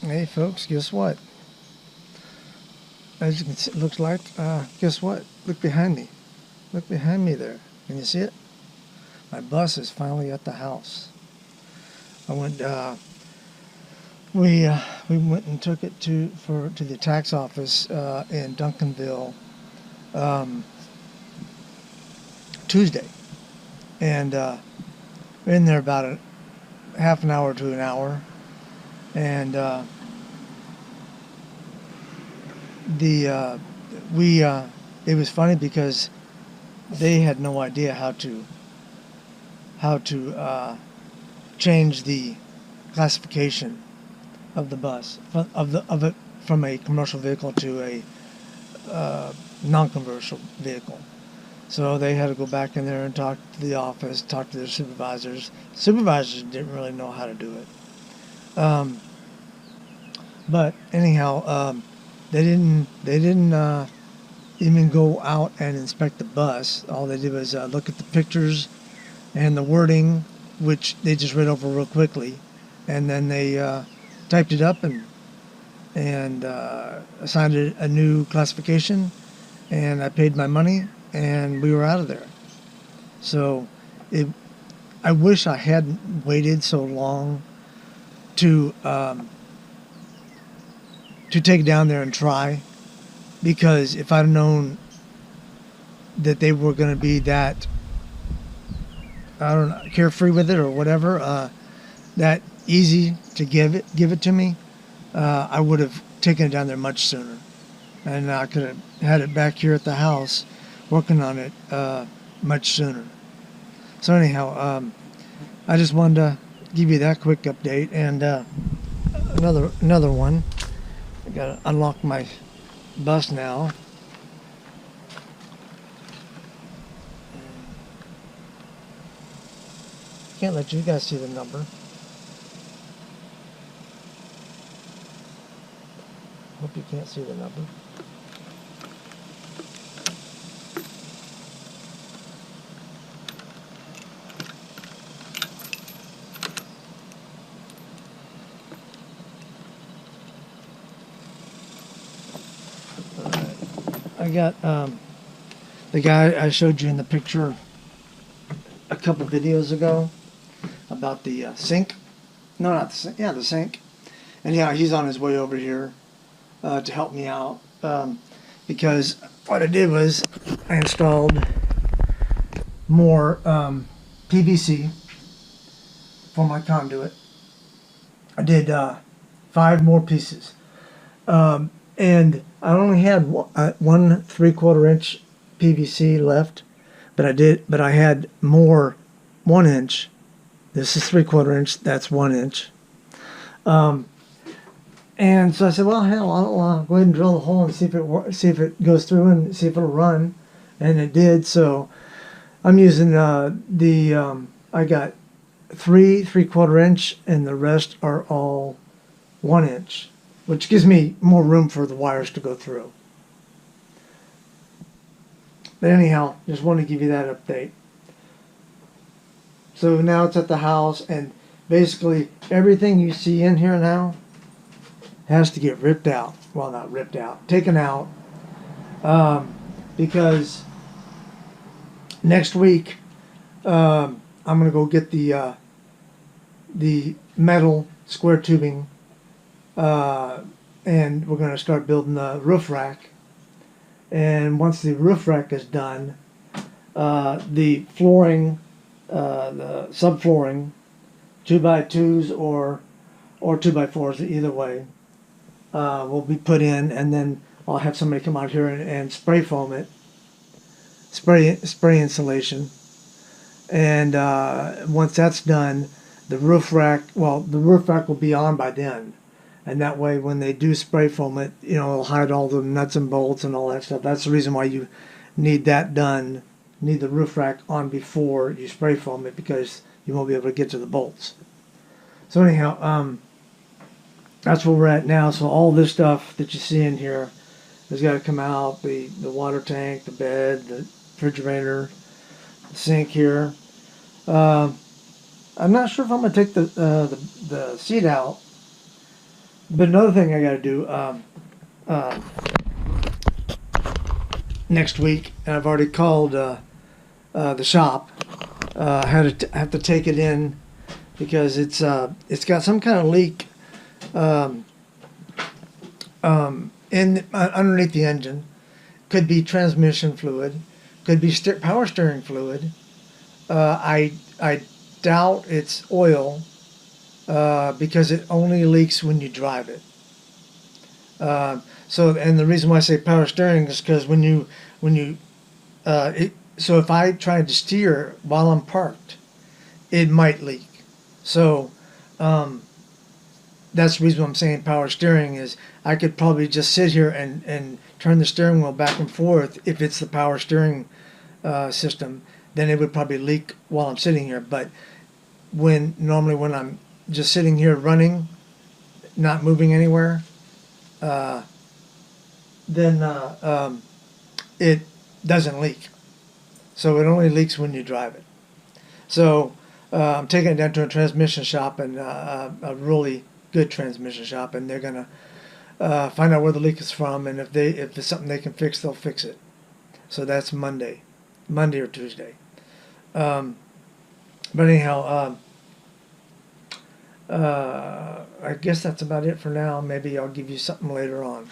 Hey folks, guess what? As you can see, it looks like, guess what? Look behind me. Look behind me there. Can you see it? My bus is finally at the house. I went, we went and took it to the tax office in Duncanville Tuesday, and we're in there about a half an hour to an hour, and the we it was funny because they had no idea how to change the classification of the bus of it from a commercial vehicle to a non-commercial vehicle. So they had to go back in there and talk to the office, talk to their supervisors. Supervisors didn't really know how to do it. But anyhow, they didn't even go out and inspect the bus. All they did was look at the pictures and the wording, which they just read over real quickly, and then they typed it up and assigned it a new classification, and I paid my money, and we were out of there. So, I wish I hadn't waited so long to take it down there and try, because if I'd known that they were going to be that, I don't know, carefree with it or whatever, that easy to give it to me, I would have taken it down there much sooner, and I could have had it back here at the house working on it much sooner. So anyhow, I just wanted to give you that quick update, and another one. I gotta unlock my bus now. Can't let you guys see the number. Hope you can't see the number. I got the guy I showed you in the picture a couple videos ago about the sink. No, not the sink. Yeah, the sink. And yeah, he's on his way over here to help me out, because what I did was I installed more PVC for my conduit. I did 5 more pieces, and I only had one 3/4 inch PVC left, but I had more 1 inch. This is 3/4 inch. That's 1 inch. And so I said, well, hell, I'll go ahead and drill a hole and see if it goes through and see if it'll run, and it did. So I'm using I got 3/4 inch, and the rest are all 1 inch, which gives me more room for the wires to go through. But anyhow, just wanted to give you that update. So now it's at the house, and basically everything you see in here now has to get ripped out. Well, not ripped out, taken out, because next week I'm gonna go get the metal square tubing, and we're gonna start building the roof rack. And once the roof rack is done, the flooring, the subflooring, 2x2s or 2x4s, either way, will be put in, and then I'll have somebody come out here and spray foam it, spray insulation, and once that's done, the roof rack will be on by then, and that way when they do spray foam it, it'll hide all the nuts and bolts and all that stuff. That's the reason why you need that done. Need the roof rack on before you spray foam it, because you won't be able to get to the bolts. So anyhow, that's where we're at now. So all this stuff that you see in here has got to come out. The water tank, the bed, the refrigerator, the sink here. I'm not sure if I'm going to take the seat out, But another thing I got to do uh, next week, and I've already called the shop. I have to take it in because it's got some kind of leak um, in underneath the engine. Could be transmission fluid, could be power steering fluid. I doubt it's oil because it only leaks when you drive it. And the reason why I say power steering is because when you so if I tried to steer while I'm parked, it might leak. So um, that's the reason I'm saying power steering is I could probably just sit here and turn the steering wheel back and forth if it's the power steering system. Then it would probably leak while I'm sitting here. But normally when I'm just sitting here running, not moving anywhere, uh, then it doesn't leak. So it only leaks when you drive it. So I'm taking it down to a transmission shop, and a really good transmission shop, and they're gonna find out where the leak is from, and if it's something they can fix, they'll fix it. So that's Monday or Tuesday. Um, but anyhow, I guess that's about it for now. Maybe I'll give you something later on.